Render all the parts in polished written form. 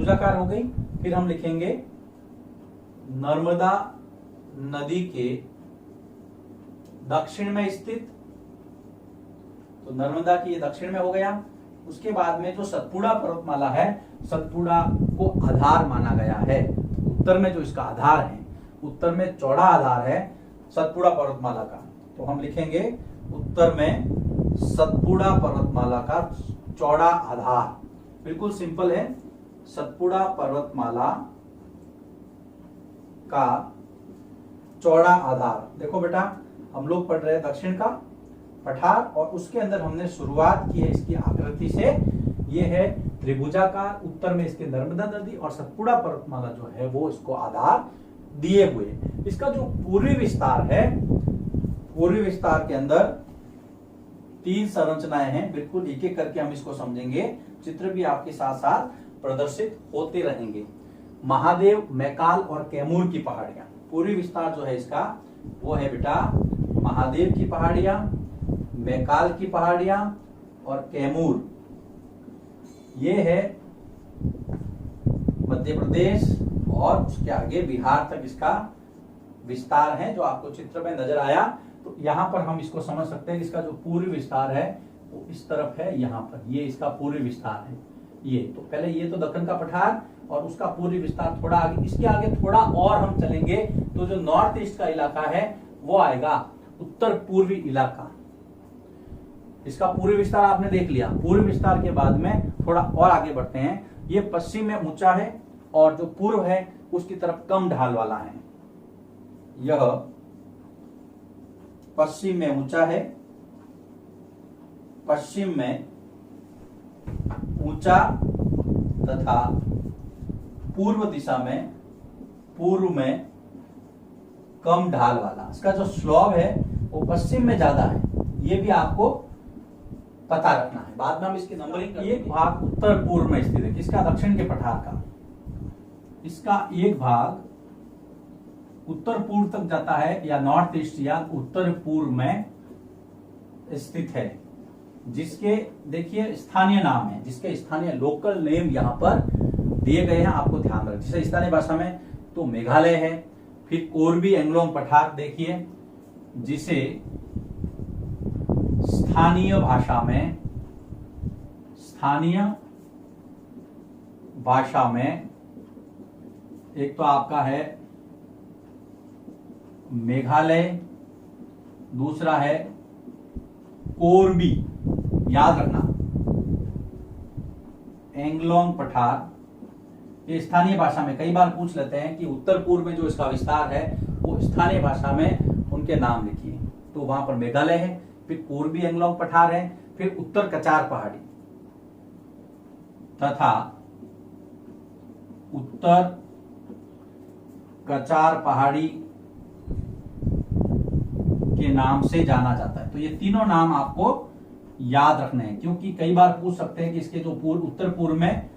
त्रिभुजाकार हो गई। फिर हम लिखेंगे नर्मदा नदी के दक्षिण में स्थित, तो नर्मदा की ये दक्षिण में हो गया। उसके बाद में जो सतपुड़ा पर्वतमाला है, सतपुड़ा को आधार माना गया है। उत्तर में जो इसका आधार है, उत्तर में चौड़ा आधार है सतपुड़ा पर्वतमाला का, तो हम लिखेंगे उत्तर में सतपुड़ा पर्वतमाला का चौड़ा आधार। बिल्कुल सिंपल है, सतपुड़ा पर्वतमाला का चौड़ा आधार। देखो बेटा, हम लोग पढ़ रहे हैं दक्षिण का पठार, और उसके अंदर हमने शुरुआत की है इसकी आकृति से। ये है त्रिभुजाकार, उत्तर में इसके नर्मदा नदी और सतपुड़ा पर्वतमाला जो है वो इसको आधार दिए हुए। इसका जो पूर्वी विस्तार है, पूर्वी विस्तार के अंदर 3 संरचनाएं हैं। बिल्कुल एक एक करके हम इसको समझेंगे, चित्र भी आपके साथ साथ प्रदर्शित होते रहेंगे। महादेव, मैकाल और कैमूर की पहाड़ियां, पूर्वी विस्तार जो है इसका वो है बेटा महादेव की पहाड़ियां, मैकाल की पहाड़ियां और कैमूर। ये है मध्य प्रदेश और उसके आगे बिहार तक इसका विस्तार है, जो आपको चित्र में नजर आया। तो यहां पर हम इसको समझ सकते हैं कि इसका जो पूर्वी विस्तार है वो इस तरफ है, यहां पर ये इसका पूर्वी विस्तार है। ये तो पहले ये तो दक्कन का पठार और उसका पूर्वी विस्तार थोड़ा आगे, इसके आगे थोड़ा और हम चलेंगे तो जो नॉर्थ ईस्ट का इलाका है वो आएगा उत्तर पूर्वी इलाका। इसका पूर्वी विस्तार आपने देख लिया। पूर्वी विस्तार के बाद में थोड़ा और आगे बढ़ते हैं। ये पश्चिम में ऊंचा है और जो पूर्व है उसकी तरफ कम ढाल वाला है। यह पश्चिम में ऊंचा है, पश्चिम में ऊंचा तथा पूर्व दिशा में, पूर्व में कम ढाल वाला। इसका जो स्लोप है वो पश्चिम में ज्यादा है, ये भी आपको पता रखना है। बाद में हम इसकी नंबरिंग करेंगे। एक भाग उत्तर पूर्व में स्थित है, किसका? दक्षिण के पठार का। इसका एक भाग उत्तर पूर्व तक जाता है या नॉर्थ ईस्ट या उत्तर पूर्व में स्थित है, जिसके देखिए स्थानीय नाम है, जिसके स्थानीय लोकल नेम यहाँ पर दिए गए हैं, आपको ध्यान रखें। जैसे स्थानीय भाषा में तो मेघालय है, फिर कोरबी एंग्लोंग पठार देखिए, जिसे स्थानीय भाषा में, स्थानीय भाषा में एक तो आपका है मेघालय, दूसरा है कोरबी, याद रखना, एंग्लोंग पठार। ये स्थानीय भाषा में कई बार पूछ लेते हैं कि उत्तर पूर्व में जो इसका विस्तार है वो स्थानीय भाषा में उनके नाम लिखिए। तो वहां पर मेघालय है, फिर कोरबी एंग्लोंग पठार है, फिर उत्तर कचार पहाड़ी तथा उत्तर कचार पहाड़ी के नाम से जाना जाता है। तो ये तीनों नाम आपको याद रखने हैं, क्योंकि कई बार पूछ सकते हैं कि इसके जो उत्तर पूर्व में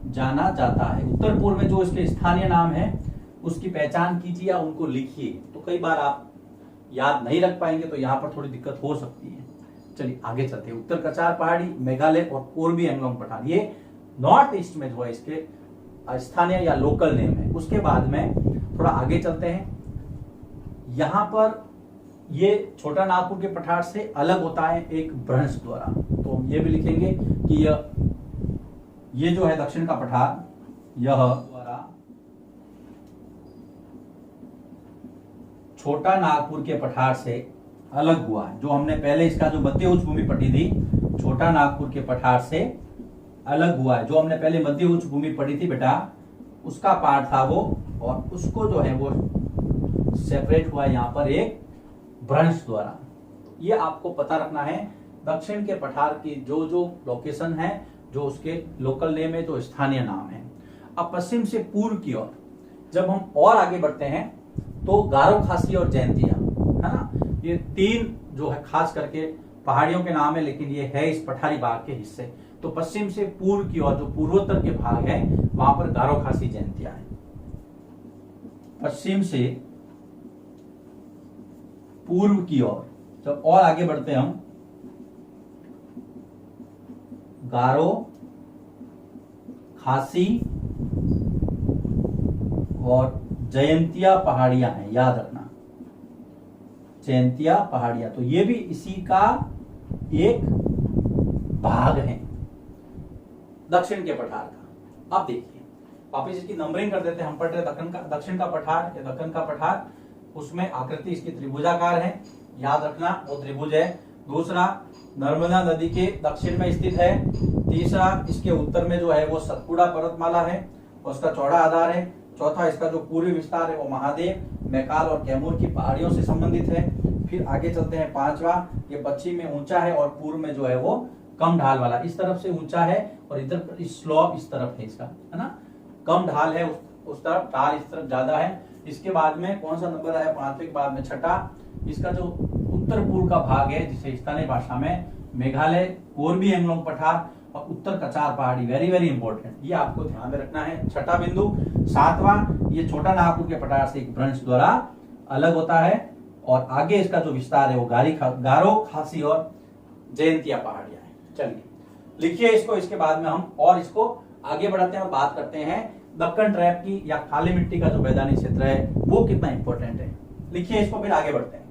जाना जाता है, उत्तर पूर्व में जो इसके स्थानीय नाम है उसकी पहचान कीजिए या उनको लिखिए। तो कई बार आप याद नहीं रख पाएंगे तो यहाँ पर थोड़ी दिक्कत हो सकती है। चलिए आगे चलते हैं। उत्तर कचार पहाड़ी, मेघालय और कोरबी एंग्लोंग पठार, ये नॉर्थ ईस्ट में जो है इसके स्थानीय या लोकल नेम है। उसके बाद में थोड़ा आगे चलते हैं। यहां पर ये छोटा नागपुर के पठार से अलग होता है एक भ्रंश द्वारा, तो हम ये भी लिखेंगे कि ये जो है दक्षिण का पठार, यह द्वारा छोटा नागपुर के पठार से अलग हुआ है। जो हमने पहले इसका जो मध्य उच्च भूमि पढ़ी थी, छोटा नागपुर के पठार से अलग हुआ है। जो हमने पहले मध्य उच्च भूमि पढ़ी थी बेटा, उसका पार्ट था वो, और उसको जो है वो सेपरेट हुआ यहाँ पर एक भ्रंश द्वारा। ये आपको पता रखना है। दक्षिण के पठार की जो जो लोकेशन है, जो उसके लोकल नेम है, जो स्थानीय नाम है। अब पश्चिम से पूर्व की ओर जब हम और आगे बढ़ते हैं तो गारो, खासी और जैंतिया, है ना, ये 3 जो है खास करके पहाड़ियों के नाम है, लेकिन ये है इस पठारी भाग के हिस्से। तो पश्चिम से पूर्व की ओर जो पूर्वोत्तर के भाग है वहां पर गारो, खासी, जैंतिया है। पश्चिम से पूर्व की ओर जब और आगे बढ़ते हम, गारो, खासी और जयंतिया पहाड़ियां हैं, याद रखना, जयंतिया पहाड़ियां। तो ये भी इसी का एक भाग है दक्षिण के पठार का। अब देखिए वापिस इसकी नंबरिंग कर देते हैं। हम पढ़ रहे दक्षिण का पठार या दक्कन का पठार, उसमें आकृति इसकी त्रिभुजाकार है, याद रखना वो त्रिभुज है। दूसरा, नर्मदा नदी के दक्षिण में स्थित है। तीसरा, इसके उत्तर में जो है वो सतपुड़ा पर्वतमाला है और उसका चौड़ा आधार है। चौथा, इसका जो पूर्वी विस्तार है वो महादेव, मैकाल और कैमूर की पहाड़ियों से संबंधित है। फिर आगे चलते हैं। पांचवा, ये पश्चिम में ऊंचा है और पूर्व में जो है वो कम ढाल वाला, इस तरफ से ऊंचा है और इधर इस स्लोप इस तरफ है इसका, है ना, कम ढाल है उस तरफ, ढाल इस तरफ ज्यादा है। इसके बाद में कौन सा नंबर आया, पांचवे के बाद में छठा, इसका जो उत्तर पूर्व का भाग है जिसे स्थानीय भाषा में मेघालय कोरबी एंगलोंग पठार और उत्तर कचार पहाड़ी, वेरी वेरी इंपॉर्टेंट, ये आपको ध्यान में रखना है। छठा बिंदु। सातवां, ये छोटा नागपुर के पठार से एक भ्रंश द्वारा अलग होता है और आगे इसका जो विस्तार है वो गारो, खासी और जयंतिया पहाड़ियां हैं। चलिए लिखिए इसको, इसके बाद में हम और इसको आगे बढ़ाते हैं और बात करते हैं दक्कन ट्रैप की या काली मिट्टी का जो मैदानी क्षेत्र है वो कितना इंपॉर्टेंट है। लिखिए इसको, फिर आगे बढ़ते हैं।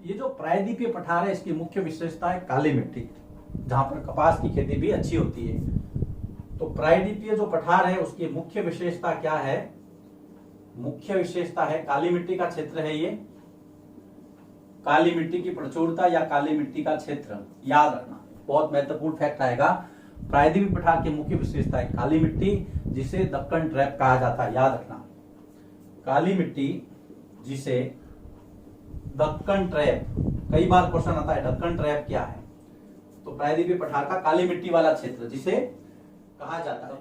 ये जो प्रायद्वीपीय पठार है इसकी मुख्य विशेषता है काली मिट्टी, जहां पर कपास की खेती भी अच्छी होती है। तो प्रायद्वीपीय जो पठार है उसकी मुख्य विशेषता क्या है, मुख्य विशेषता है काली मिट्टी का क्षेत्र है। ये काली मिट्टी की प्रचुरता या काली मिट्टी का क्षेत्र, याद रखना बहुत महत्वपूर्ण फैक्ट आएगा। प्रायद्वीपीय पठार की मुख्य विशेषता है काली मिट्टी, जिसे दक्कन ट्रैप कहा जाता है, याद रखना। काली मिट्टी जिसे दक्कन ट्रैप, कई बार क्वेश्चन आता है दक्कन ट्रैप क्या है, तो प्रायद्वीपीय पठार का काली मिट्टी वाला क्षेत्र जिसे कहा जाता है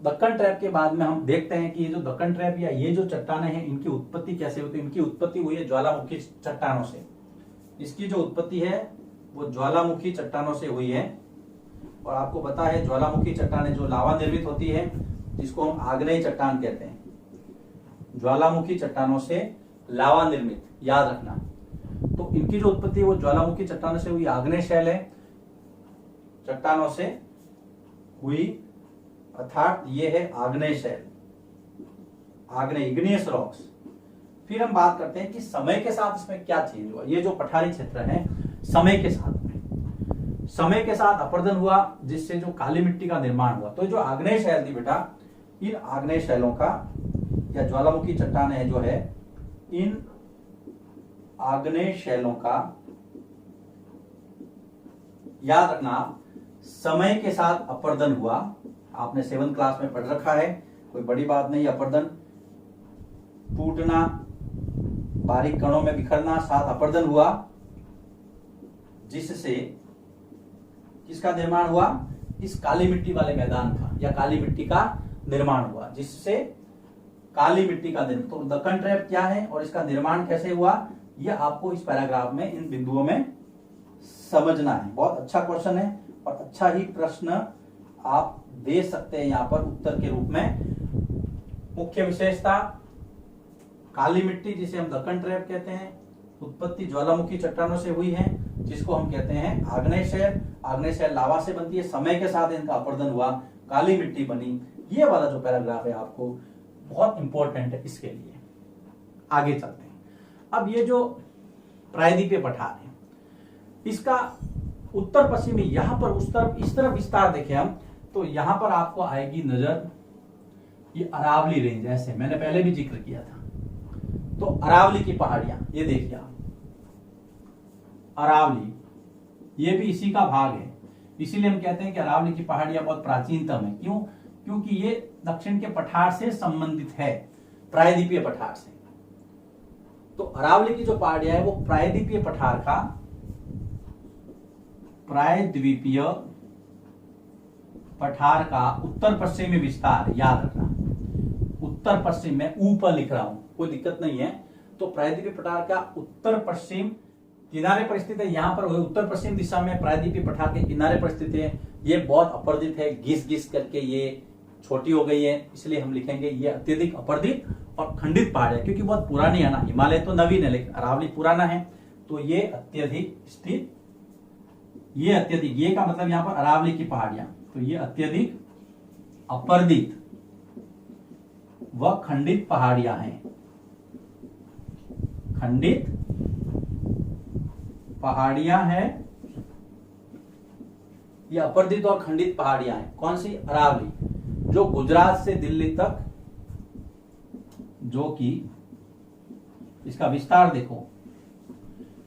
दक्कन ट्रैप। के बाद में हम देखते हैं कि ये जो दक्कन ट्रैप या ये जो चट्टानें हैं इनकी उत्पत्ति कैसे होती है। इनकी उत्पत्ति हुई है ज्वालामुखी चट्टानों से। इसकी जो उत्पत्ति है वो ज्वालामुखी चट्टानों से हुई है और आपको पता है ज्वालामुखी चट्टानें जो लावा निर्मित होती है जिसको हम आग्नेय चट्टान कहते हैं, ज्वालामुखी चट्टानों से लावा निर्मित, याद रखना। तो इनकी जो उत्पत्ति है वो ज्वालामुखी चट्टानों से हुई, आग्नेय शैल है चट्टानों से हुई, अर्थात ये है आग्नेय शैल, आग्नेय इग्नियस रॉक्स। फिर हम बात करते हैं कि समय के साथ इसमें क्या चेंज हुआ। ये जो पठारी क्षेत्र है समय के साथ अपर्दन हुआ जिससे जो काली मिट्टी का निर्माण हुआ। तो जो आग्नेय शैल थी बेटा, इन आग्नेय शैलों का या ज्वालामुखी चट्टानें जो है, इन आग्नेय शैलों का, याद रखना, समय के साथ अपर्दन हुआ। आपने 7th क्लास में पढ़ रखा है, कोई बड़ी बात नहीं। अपर्दन, टूटना, बारीक कणों में बिखरना, साथ अपर्दन हुआ जिससे किसका निर्माण हुआ, इस काली मिट्टी वाले मैदान का या काली मिट्टी का निर्माण हुआ, जिससे काली मिट्टी का निर्माण। तो दक्कन ट्रैप क्या है और इसका निर्माण कैसे हुआ, यह आपको इस पैराग्राफ में इन बिंदुओं में समझना है। बहुत अच्छा क्वेश्चन है और अच्छा ही प्रश्न आप दे सकते हैं यहाँ पर उत्तर के रूप में। मुख्य विशेषता काली मिट्टी जिसे हम दक्कन ट्रैप कहते हैं, उत्पत्ति ज्वालामुखी चट्टानों से हुई है जिसको हम कहते हैं आग्नेय शैल। आग्नेय शैल लावा से बनती है, समय के साथ इनका अपर्दन हुआ, काली मिट्टी बनी। ये वाला जो पैराग्राफ है आपको बहुत इंपॉर्टेंट है इसके लिए। आगे चलते हैं। अब ये जो प्रायद्वीपीय पठार है इसका उत्तर पश्चिमी, यहां पर उस तरफ इस तरफ विस्तार देखें हम, तो यहां पर आपको आएगी नजर ये अरावली रेंज, ऐसे मैंने पहले भी जिक्र किया था। तो अरावली की पहाड़ियां ये देखिए आप, अरावली ये भी इसी का भाग है, इसीलिए हम कहते हैं कि अरावली की पहाड़ियां बहुत प्राचीनतम है। क्यों? क्योंकि ये दक्षिण के पठार से संबंधित है, प्रायद्वीपीय पठार से। तो अरावली की जो पहाड़ियां है वो प्रायद्वीपीय पठार का, प्रायद्वीपीय पठार का उत्तर पश्चिमी विस्तार, याद रखना उत्तर पश्चिम में ऊपर लिख रहा हूं, कोई दिक्कत नहीं है। तो प्रायद्वीपीय पठार का उत्तर पश्चिम किनारे पर स्थित है। यहां पर उत्तर पश्चिम दिशा में प्रायद्वीपीय पठार के किनारे पर स्थित है। ये बहुत अपर्दित है, घिस घिस करके ये छोटी हो गई है, इसलिए हम लिखेंगे ये अत्यधिक अपर्दित और खंडित पहाड़ है, क्योंकि बहुत पुरानी है ना। हिमालय तो नवीन है लेकिन अरावली पुराना है, तो ये अत्यधिक स्थित, ये अत्यधिक, ये का मतलब यहां पर अरावली की पहाड़ियां, तो ये अत्यधिक अपर्दित वह खंडित पहाड़ियां हैं। खंडित पहाड़ियां हैं, ये अपर्दित और खंडित पहाड़ियां हैं। कौन सी? अरावली, जो गुजरात से दिल्ली तक, जो कि इसका विस्तार देखो,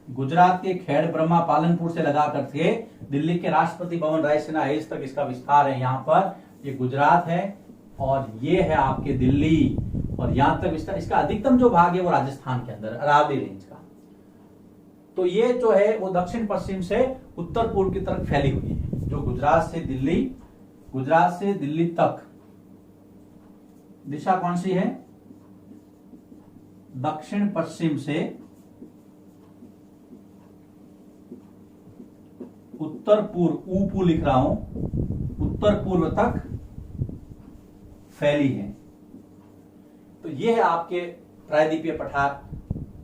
गुजरात के खेड़ ब्रह्मा पालनपुर से लगा करके दिल्ली के राष्ट्रपति भवन रायसेना हिल्स तक इसका विस्तार है। यहां पर ये गुजरात है और ये है आपके दिल्ली, और यहां तक विस्तार। इसका अधिकतम जो भाग है वो राजस्थान के अंदर, अरावली रेंज का। तो ये जो है वो दक्षिण पश्चिम से उत्तर पूर्व की तरफ फैली हुई है। जो गुजरात से दिल्ली तक दिशा कौन सी है? दक्षिण पश्चिम से उत्तर पूर्व, ऊपू लिख रहा हूं, उत्तर पूर्व तक फैली है। तो ये है आपके प्रायद्वीपीय पठार,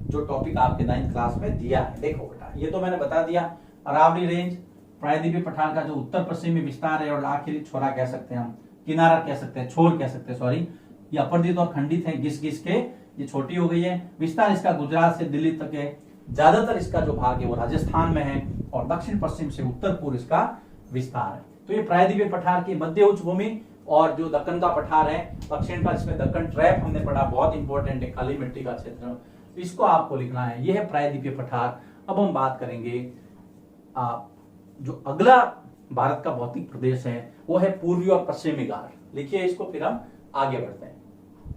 जो टॉपिक आपके 9th क्लास में दिया है। देखो बेटा, ये तो मैंने बता दिया, अरावली रेंज प्रायद्वीपीय पठार का जो उत्तर पश्चिमी विस्तार है, और आखिरी छोरा कह सकते हैं हम, किनारा कह सकते हैं, छोर कह सकते हैं, सॉरी। ये अपर्दित और खंडित है, घिस घिस के ये छोटी हो गई है। विस्तार इसका गुजरात से दिल्ली तक है। ज्यादातर इसका जो भाग है वो राजस्थान में है, और दक्षिण पश्चिम से उत्तर पूर्व इसका विस्तार है। तो ये प्रायद्वीपीय पठार की मध्य उच्च भूमि, और जो दक्कन का पठार है दक्षिण का, इसमें दक्कन ट्रैप हमने पढ़ा, बहुत इंपॉर्टेंट है, काली मिट्टी का क्षेत्र, इसको आपको लिखना है। यह है प्रायद्वीपीय पठार। अब हम बात करेंगे जो अगला भारत का भौतिक प्रदेश है वो है पूर्वी और पश्चिमी घाट। लिखिए इसको, फिर हम आगे बढ़ते हैं।